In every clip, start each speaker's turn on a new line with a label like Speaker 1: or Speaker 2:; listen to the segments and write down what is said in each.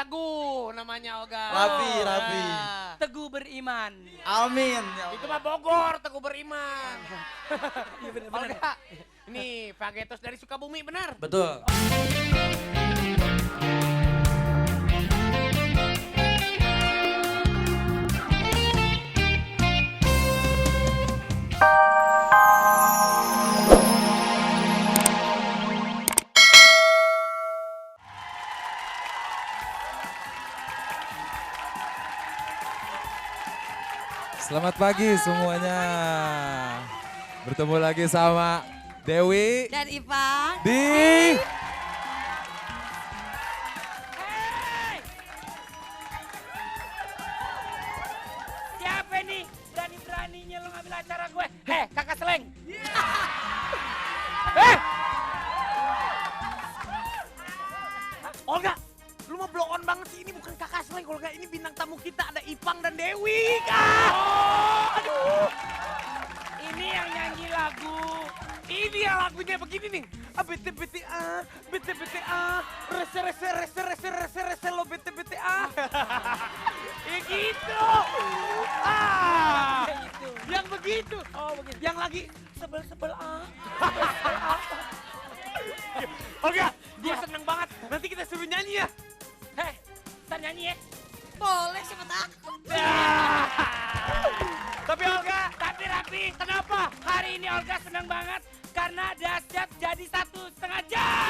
Speaker 1: Teguh namanya Olga.
Speaker 2: Rapi.
Speaker 3: Teguh beriman.
Speaker 2: Amin. Ya
Speaker 1: Itu
Speaker 2: Allah.
Speaker 1: mah Bogor, Teguh beriman.
Speaker 3: Iya bener.
Speaker 1: Olga, ini Fagetos dari Sukabumi benar?
Speaker 2: Betul.
Speaker 4: Selamat pagi semuanya. Bertemu lagi sama Dewi
Speaker 5: Dan Ivan.
Speaker 4: di
Speaker 3: Siapa nih berani-beraninya lo ngambil acara gue? Kakak Seleng.
Speaker 1: Olga, lu mau blow on banget sih. Ini bukan kakak Sleng, Olga. Ini bintang tamu kita, ada Ipang dan Dewi.
Speaker 3: Aduh. Ini yang nyanyi lagu.
Speaker 1: Ini yang lagunya begini nih. Bete bete rese lo bete ya gitu.
Speaker 3: Kayak gitu.
Speaker 1: Yang begitu.
Speaker 3: Oh begitu.
Speaker 1: Yang lagi
Speaker 3: Sebel-sebel
Speaker 1: Olga, gue seneng banget. Nanti kita suruh nyanyi ya.
Speaker 3: Ntar nyanyi ya.
Speaker 5: Boleh siapa takut.
Speaker 1: Tapi Olga,
Speaker 3: Tapi Rapi, kenapa? Hari ini Olga senang banget karena dahsyat jadi 1,5 jam.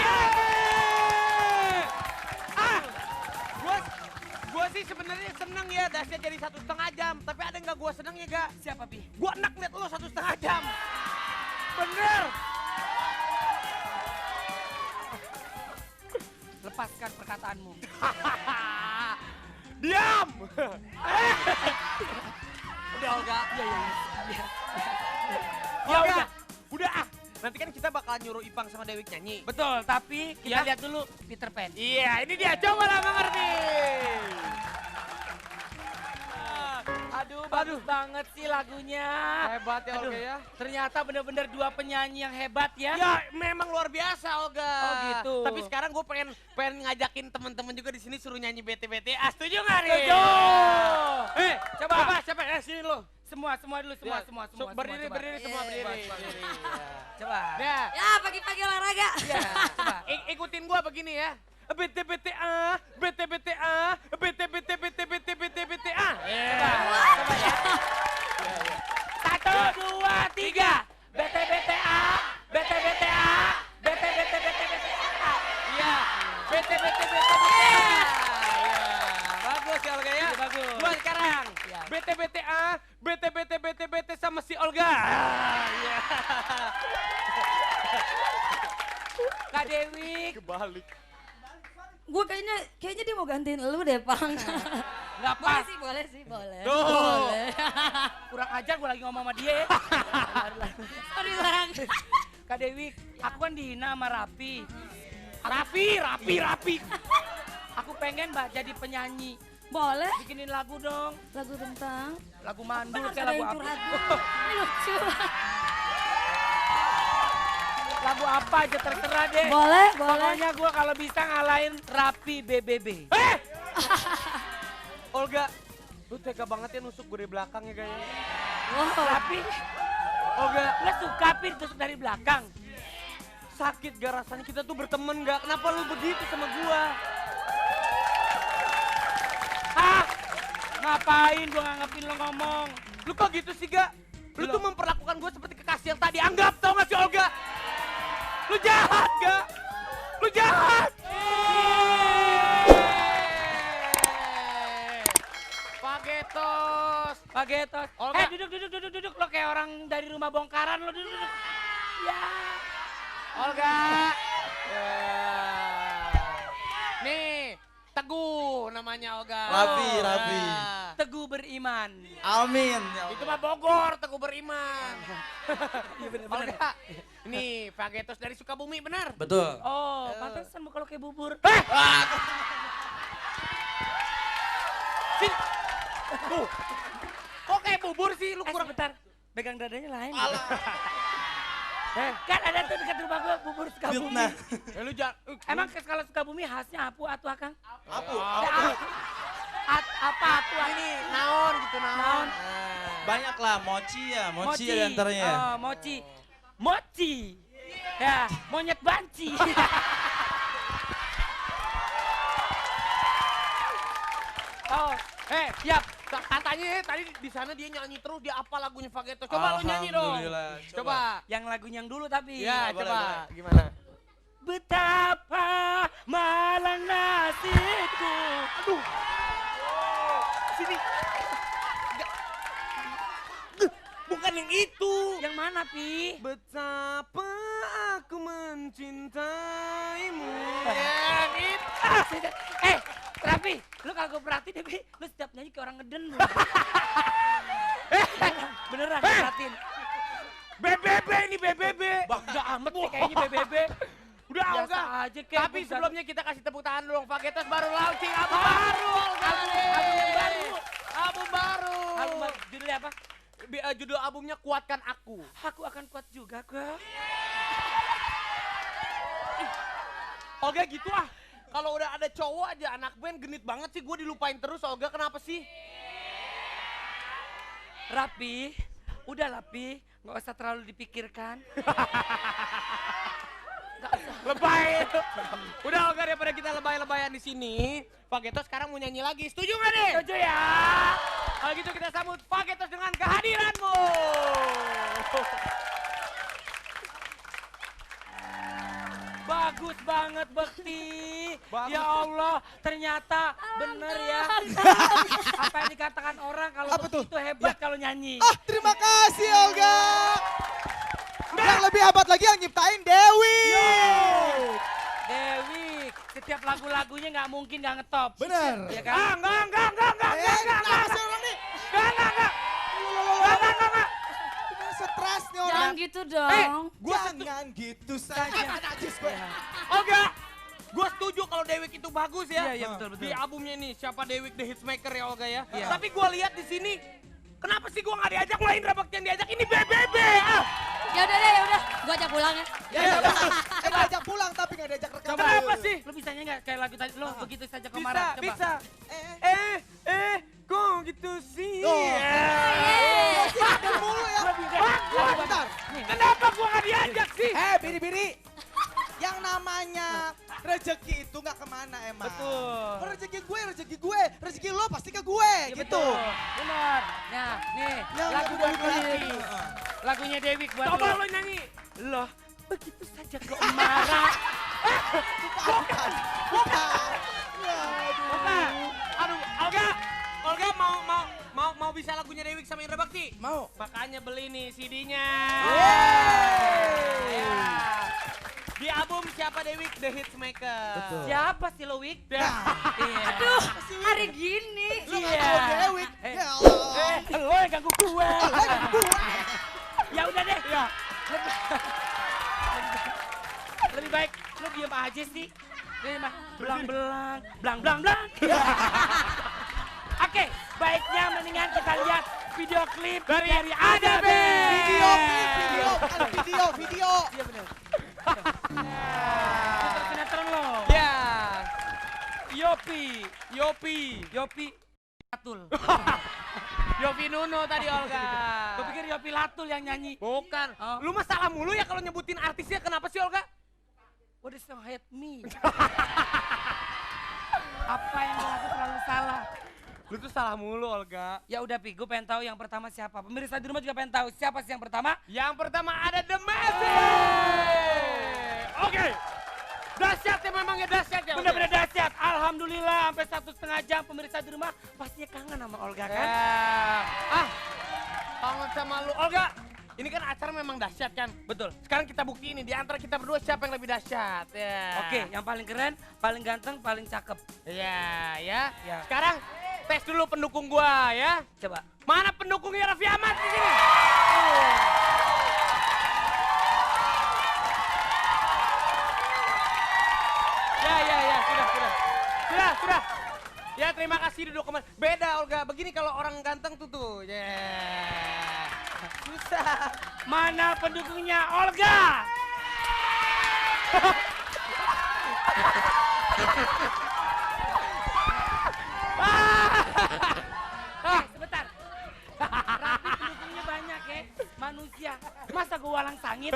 Speaker 1: Gue sih sebenarnya seneng ya dahsyat jadi 1,5 jam. Tapi ada nggak gue seneng ya gak?
Speaker 3: Siapa Pi?
Speaker 1: Gue enak liat lo 1,5 jam. Bener.
Speaker 3: Lepaskan perkataanmu.
Speaker 1: Diam. Udah Olga.
Speaker 3: Iya.
Speaker 1: Ya udah ah. Nanti kan kita bakal nyuruh Ipang sama Dewi nyanyi.
Speaker 3: Betul, tapi kita lihat dulu Peter Pan.
Speaker 1: Iya, ini dia. Coba lah mengerti.
Speaker 3: Aduh, bagus banget sih lagunya.
Speaker 1: Hebat ya
Speaker 3: Aduh,
Speaker 1: Olga ya.
Speaker 3: Ternyata benar-benar dua penyanyi yang hebat ya.
Speaker 1: Ya memang luar biasa Olga.
Speaker 3: Oh, gitu.
Speaker 1: Tapi sekarang gue pengen ngajakin teman-teman juga di sini suruh nyanyi BT-BTA. Setuju nggak nih?
Speaker 3: Setuju.
Speaker 1: Coba. Siapa? Sini lo.
Speaker 3: Semua dulu, semua.
Speaker 1: Berdiri semua berdiri.
Speaker 3: Coba.
Speaker 1: Ya.
Speaker 5: Ya pagi-pagi olahraga.
Speaker 3: Ya, coba.
Speaker 1: Ikutin gua begini ya. BT-BTA.
Speaker 3: Coba ya. 1, 2, 3. BT-BTA.
Speaker 1: Iya. BT-BTA. Bagus ya Olga ya.
Speaker 3: Iya, bagus.
Speaker 1: Gua sekarang.
Speaker 3: Iya.
Speaker 1: BT-BTA. BT sama si Olga. Iya.
Speaker 3: Kak Dewi.
Speaker 1: Kebalik.
Speaker 5: Gue kayaknya dia mau gantiin lu deh, Pang.
Speaker 3: Nggak pas.
Speaker 5: Boleh sih.
Speaker 1: Tuh.
Speaker 5: Boleh.
Speaker 3: Kurang ajar gue lagi ngomong sama dia ya.
Speaker 5: Sorry, Bang.
Speaker 3: Kak Dewi, aku kan dihina sama Rapi.
Speaker 1: Rapi.
Speaker 3: Aku pengen Mbak jadi penyanyi.
Speaker 5: Boleh.
Speaker 3: Bikinin lagu dong.
Speaker 5: Lagu tentang.
Speaker 3: Lagu mandul
Speaker 5: Harus
Speaker 3: kayak
Speaker 5: ada
Speaker 3: lagu
Speaker 5: yang
Speaker 3: apa.
Speaker 5: curhat. Ini lucu.
Speaker 3: Lagu apa aja terserah deh.
Speaker 5: Boleh.
Speaker 3: Pokoknya gue kalau bisa ngalahin Rapi BBB.
Speaker 1: Olga, lu tega banget ya nusuk gue dari belakang ya kayaknya.
Speaker 5: Wow.
Speaker 3: Rapi,
Speaker 1: Olga,
Speaker 3: lo suka Pi ditusuk dari belakang.
Speaker 1: sakit gak rasanya kita tuh berteman gak? Kenapa lu begitu sama gua?
Speaker 3: Hah? Ngapain gue nganggapin lo ngomong?
Speaker 1: Lu kok gitu sih gak? Lu tuh memperlakukan gue seperti kekasih yang tadi. Anggap tau gak sih Olga? Lu jahat gak? Lu jahat!
Speaker 3: Pagetos.
Speaker 1: Olga.
Speaker 3: Duduk. Lo kayak orang dari rumah bongkaran lo duduk. Ya.
Speaker 1: Olga! Nih, Teguh namanya Olga.
Speaker 2: Rapi.
Speaker 3: Teguh beriman.
Speaker 2: Amin. Ya
Speaker 1: Itu
Speaker 2: Allah.
Speaker 1: mah Bogor, Teguh beriman.
Speaker 3: Iya bener.
Speaker 1: Olga, ini Fagetos dari Sukabumi benar?
Speaker 2: Betul.
Speaker 3: Oh, pantesan kalau kayak bubur.
Speaker 1: Tuh, kok kayak bubur sih lu kurang.
Speaker 3: Sebentar. Pegang dadanya lain. Kan ada tuh dekat rumah gua bubur Sukabumi.
Speaker 2: Fitnah.
Speaker 1: Lu jangan.
Speaker 3: Emang kalau Sukabumi khasnya apu atau akang?
Speaker 2: Apu.
Speaker 3: Apa apu?
Speaker 1: Ini naon gitu naon.
Speaker 3: Naon.
Speaker 2: Banyak lah, mochi ya, mochi ada antaranya.
Speaker 3: Oh, mochi. Mochi. Ya, monyet banci. Oh,
Speaker 1: Siap. Katanya tadi di sana dia nyanyi terus, dia apa lagunya Fagetos. Coba lu nyanyi dong.
Speaker 2: Alhamdulillah.
Speaker 1: Coba.
Speaker 3: yang lagunya yang dulu tapi.
Speaker 1: Ya,
Speaker 2: boleh,
Speaker 1: coba.
Speaker 2: boleh.
Speaker 1: Gimana?
Speaker 3: Betapa malang nasibku.
Speaker 1: Aduh. Sini. Bukan yang itu.
Speaker 3: Yang mana, Pi?
Speaker 1: Betapa aku mencintaimu.
Speaker 3: Yang itu. Rapi, lu kalau gue perhatiin deh, Pi, lu setiap nyanyi kayak orang ngeden lu. Beneran, gue perhatiin.
Speaker 1: BBB ini BBB.
Speaker 3: Bangga amat sih kayaknya BBB.
Speaker 1: Udah
Speaker 3: Biasa
Speaker 1: Olga.
Speaker 3: aja kayak
Speaker 1: Tapi
Speaker 3: bukan.
Speaker 1: sebelumnya kita kasih tepuk tangan dong. Fagetos baru launching album baru. Olga.
Speaker 3: Album yang baru.
Speaker 1: Album baru.
Speaker 3: Album judulnya apa?
Speaker 1: Judul albumnya Kuatkan Aku.
Speaker 3: Aku akan kuat juga, gue.
Speaker 1: Olga gitu ah. Kalau udah ada cowok aja anak band genit banget sih, gue dilupain terus. Olga kenapa sih?
Speaker 3: Rapi, udah Rapi, nggak usah terlalu dipikirkan.
Speaker 1: Lebay. Udah Olga, daripada kita lebay-lebayan di sini, Fagetos sekarang mau nyanyi lagi. Setuju nggak nih?
Speaker 3: Setuju ya?
Speaker 1: Kalau gitu kita sambut Fagetos dengan kehadiranmu.
Speaker 3: Bagus banget Bekti.
Speaker 1: Bagus.
Speaker 3: Ya Allah, ternyata bener ya. Apa yang dikatakan orang kalau
Speaker 6: Apa
Speaker 3: Bekti
Speaker 6: tuh?
Speaker 3: itu hebat kalau nyanyi.
Speaker 6: Ah, terima kasih Olga. Yang lebih hebat lagi yang nyiptain Dewi.
Speaker 3: Dewi, setiap lagu-lagunya nggak mungkin nggak ngetop.
Speaker 6: Bener.
Speaker 3: Ya kan?
Speaker 1: Enggak.
Speaker 6: Kenapa sih orang nih?
Speaker 1: Enggak.
Speaker 6: Stres nih orang.
Speaker 5: Jangan gitu dong.
Speaker 6: Jangan gitu saja. Najis gue.
Speaker 1: Olga, gue setuju kalau Dewik itu bagus ya.
Speaker 3: Iya, betul.
Speaker 1: Di albumnya nih, siapa Dewik The Hitsmaker ya Olga ya.
Speaker 3: Iya.
Speaker 1: Tapi gue lihat di sini, kenapa sih gue nggak diajak lain Rebek yang diajak ini BBB ah.
Speaker 5: Ya udah deh, ya udah. Gua ajak pulang ya.
Speaker 6: Diajak pulang tapi gak diajak rekaman.
Speaker 1: Kenapa sih?
Speaker 3: Lu bisa nyanyi nggak kayak lagu tadi? Lu begitu saja
Speaker 1: Bisa,
Speaker 3: kemarin. Coba.
Speaker 1: bisa. Kok gitu sih?
Speaker 6: Tuh.
Speaker 1: Eh.
Speaker 6: Siapin mulu ya. Bentar.
Speaker 1: Kenapa gue nggak diajak sih?
Speaker 6: Biri-biri. Yang namanya rezeki itu gak kemana emang.
Speaker 3: Betul.
Speaker 6: Oh, rezeki gue. Rezeki lo pasti ke gue
Speaker 3: Ya,
Speaker 6: gitu.
Speaker 3: betul. Benar. Nah, nih
Speaker 6: Yang
Speaker 3: lagu
Speaker 6: lagu
Speaker 3: buat
Speaker 6: Dewi.
Speaker 3: Rapi. Lagunya Dewi buat
Speaker 1: Coba
Speaker 3: lo.
Speaker 1: lo nyanyi.
Speaker 3: Loh, begitu saja kok marah.
Speaker 6: Bukan. Ya,
Speaker 1: Olga, aduh, Olga mau bisa lagunya Dewi sama Indra Bakti?
Speaker 6: Mau.
Speaker 1: Makanya beli nih CD-nya. Ya. Di album siapa Dewi The Hitsmaker.
Speaker 6: Betul.
Speaker 3: Siapa sih lo, Wik?
Speaker 1: Ya.
Speaker 3: Iya.
Speaker 5: Aduh, hari gini.
Speaker 6: Lu gak
Speaker 3: Iya.
Speaker 6: tau Dewi.
Speaker 3: Eh.
Speaker 6: Ya Allah.
Speaker 3: Lo yang ganggu gue. Ya udah deh.
Speaker 1: Ya.
Speaker 3: Lebih baik lo diem aja sih. Nih mah belang-belang, belang. Oke, baiknya mendingan kita lihat video klip dari Ada Band.
Speaker 6: Video. Bukan video.
Speaker 3: Iya bener. Sinetron lo.
Speaker 1: Ya.
Speaker 3: Yopi. Yopi Latul.
Speaker 1: Yopi Nuno tadi Olga.
Speaker 3: Gue pikir Yopi Latul yang nyanyi.
Speaker 1: Bukan.
Speaker 3: Oh.
Speaker 1: Lu mah salah mulu ya kalau nyebutin artisnya. Kenapa sih Olga?
Speaker 3: What is song hate me? Apa yang aku terlalu salah?
Speaker 1: Lu tuh salah mulu Olga.
Speaker 3: Ya udah Pi, gue pengen tahu yang pertama siapa. Pemirsa di rumah juga pengen tahu siapa sih yang pertama.
Speaker 1: Yang pertama ada The Magic. Oke. Dahsyat ya, memang ya dahsyat ya.
Speaker 3: Bener-bener dahsyat. Alhamdulillah sampai 1,5 jam pemirsa di rumah pastinya kangen sama Olga kan?
Speaker 1: Kangen sama lu Olga. Ini kan acara memang dahsyat kan?
Speaker 3: Betul.
Speaker 1: Sekarang kita bukti ini di antara kita berdua siapa yang lebih dahsyat. Ya.
Speaker 3: Oke, yang paling keren, paling ganteng, paling cakep.
Speaker 1: Ya, ya.
Speaker 3: Ya.
Speaker 1: Sekarang tes dulu pendukung gua ya.
Speaker 3: Coba.
Speaker 1: Mana pendukungnya Raffi Ahmad di sini? Ya, sudah. Ya, terima kasih duduk kemarin. Beda Olga, begini kalau orang ganteng tuh. Ya. Susah.
Speaker 3: Mana pendukungnya Olga? Sebentar. Rapi pendukungnya banyak ya, manusia. Masa gue walang sangit?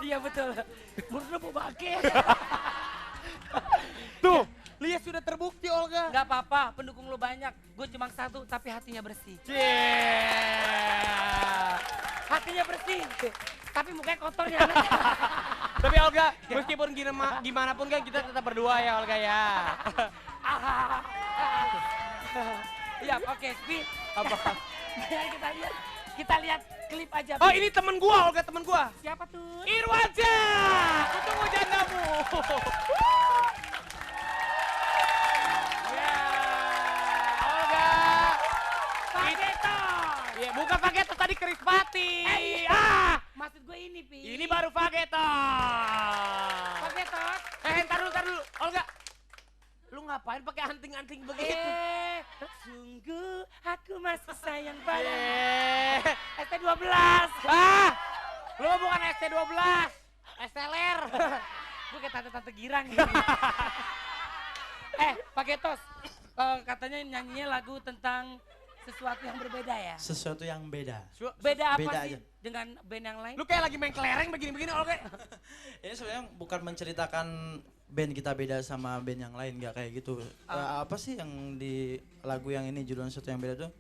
Speaker 3: Iya betul. Menurut lu mau bake.
Speaker 1: Tuh, lihat sudah terbukti Olga.
Speaker 3: Gak apa-apa, pendukung lu banyak. Gue cuma satu, tapi hatinya bersih. Hatinya bersih, tapi mukanya kotor ya.
Speaker 1: Tapi Olga, meskipun gimana pun kan kita tetap berdua ya Olga ya.
Speaker 3: Iya, oke, Pi.
Speaker 1: Apa?
Speaker 3: Kita lihat klip aja.
Speaker 1: Oh
Speaker 3: Pi.
Speaker 1: ini temen gua Olga, temen gua.
Speaker 3: Siapa tuh?
Speaker 1: Irwansyah, ketemu jandamu. Ya, Olga.
Speaker 3: Fagetos.
Speaker 1: Ya, bukan Fagetos tadi Krispati.
Speaker 3: Maksud gue ini, Pi.
Speaker 1: Ini baru Fagetos.
Speaker 3: Fagetos.
Speaker 1: Ntar dulu, Olga. Lu ngapain pakai anting-anting begitu?
Speaker 3: Sungguh aku masih sayang padamu. ST12.
Speaker 1: Lu bukan ST12, STLR.
Speaker 3: Gue kayak tante-tante girang gitu. Fagetos, katanya nyanyinya lagu tentang sesuatu yang berbeda ya?
Speaker 2: Sesuatu yang beda.
Speaker 3: Beda apa
Speaker 2: Beda
Speaker 3: sih
Speaker 2: aja.
Speaker 3: dengan band yang lain?
Speaker 1: Lu kayak lagi main kelereng begini-begini Olga.
Speaker 2: Ini sebenarnya bukan menceritakan band kita beda sama band yang lain, nggak kayak gitu. Apa sih yang di lagu yang ini judulnya Sesuatu yang Beda tuh?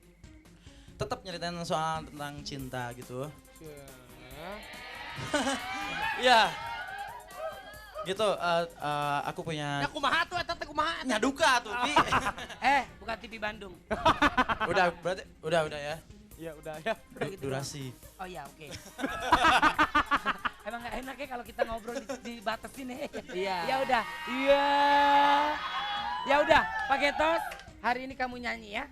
Speaker 2: Tetap nyeritain soal tentang cinta gitu. Ya. Gitu, aku punya
Speaker 1: Ya kumaha tuh, eta teh kumaha.
Speaker 2: nyaduka tuh, Pi.
Speaker 3: Bukan TV Bandung.
Speaker 2: Udah, berarti udah ya.
Speaker 1: Ya udah ya.
Speaker 2: Durasi.
Speaker 3: Oh iya, oke. Emang gak enak ya kalau kita ngobrol dibatasin ya.
Speaker 1: Iya.
Speaker 3: Ya udah. Iya. Ya udah, Fagetos, hari ini kamu nyanyi ya.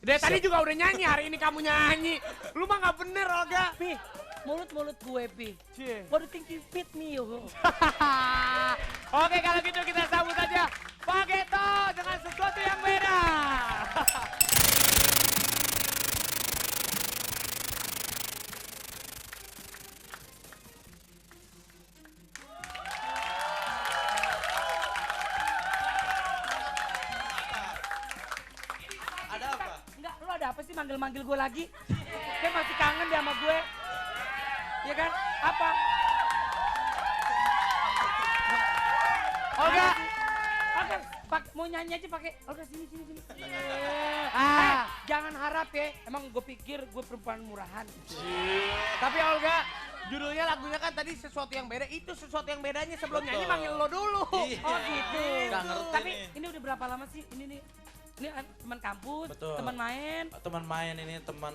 Speaker 1: Dari tadi juga udah nyanyi, hari ini kamu nyanyi. Lu mah gak bener Olga.
Speaker 3: Pi, mulut-mulut gue, Pi.
Speaker 1: Cie.
Speaker 3: What do you think you fit me, yo?
Speaker 1: Oke kalau gitu kita sambut aja Fagetos dengan Sesuatu yang Beda.
Speaker 2: Ada apa?
Speaker 3: Enggak, lu ada apa sih manggil-manggil gue lagi? Kayak masih kangen dia sama gue. Iya kan? Apa?
Speaker 1: Olga.
Speaker 3: Oke, mau nyanyi aja pakai. Olga sini.
Speaker 1: Ah.
Speaker 3: Jangan harap ya. Emang gue pikir gue perempuan murahan.
Speaker 1: Tapi Olga, judulnya lagunya kan tadi Sesuatu yang Beda. Itu Sesuatu yang Bedanya sebelum
Speaker 2: Betul.
Speaker 1: nyanyi manggil lo dulu.
Speaker 2: Iya.
Speaker 3: Oh gitu.
Speaker 2: Nggak ngerti
Speaker 3: Tapi
Speaker 2: nih.
Speaker 3: ini udah berapa lama sih? Ini teman kampus,
Speaker 2: Betul.
Speaker 3: teman main.
Speaker 2: Teman main ini, teman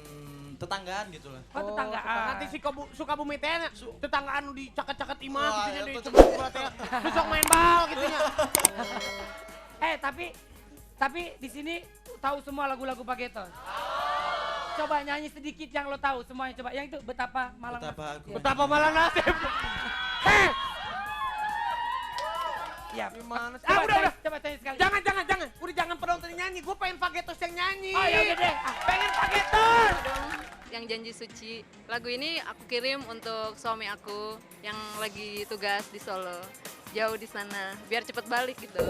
Speaker 2: tetanggaan gitu lah.
Speaker 3: Oh, tetanggaan.
Speaker 1: Nanti si Sukabumi teh tetanggaan nu dicaket-caket imah
Speaker 2: Wah,
Speaker 1: gitu nya
Speaker 2: ya
Speaker 1: di
Speaker 2: betul.
Speaker 1: sebelah teh. Lu sok main bal gitu nya.
Speaker 3: Tapi di sini tahu semua lagu-lagu Fagetos. Coba nyanyi sedikit yang lo tahu semuanya, coba. Yang itu Betapa Malang
Speaker 2: Betapa
Speaker 3: Nasib.
Speaker 2: aku.
Speaker 3: Ya.
Speaker 1: Betapa malah nasib.
Speaker 3: Iya.
Speaker 1: Gimana sih?
Speaker 3: Coba nyanyi sekali.
Speaker 1: Jangan. Udah jangan penonton nyanyi. Gue pengen Fagetos yang nyanyi.
Speaker 3: Oh ya udah deh.
Speaker 1: Pengen Fagetos.
Speaker 7: Yang Janji Suci. Lagu ini aku kirim untuk suami aku yang lagi tugas di Solo. Jauh di sana, biar cepet balik gitu.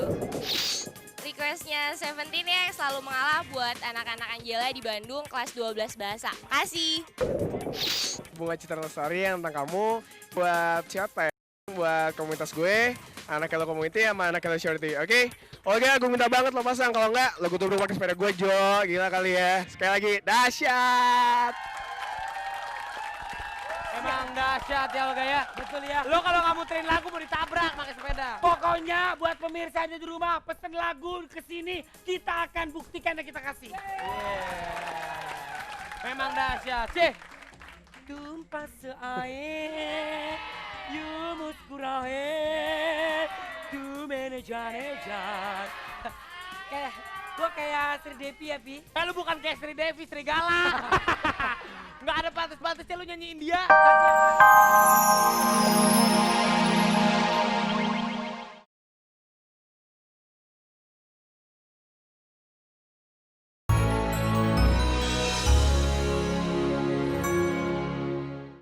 Speaker 8: Requestnya Seventeen ya selalu mengalah buat anak-anak Angela di Bandung kelas 12 bahasa. Makasih.
Speaker 9: Bunga Citra Lestari yang tentang kamu buat siapa ya? Buat komunitas gue, anak Hello Community sama anak Hello Shorty, oke? Oke, gue minta banget lo pasang, kalau enggak lo tuh pakai sepeda gue Jo, gila kali ya. Sekali lagi, dahsyat!
Speaker 1: Emang dahsyat ya Olga ya.
Speaker 3: Betul ya.
Speaker 1: Lo kalau nggak muterin lagu mau ditabrak pakai sepeda.
Speaker 3: Pokoknya buat pemirsa di rumah pesen lagu ke sini, kita akan buktikan dan kita kasih.
Speaker 1: Memang dahsyat. Cih.
Speaker 3: Tumpah seair, you muskurahe, tu menejar-nejar. Gue kayak Sri Devi ya, Pi.
Speaker 1: Lu bukan kayak Sri Devi, Serigala. Nggak ada pantas-pantasnya lu nyanyiin dia.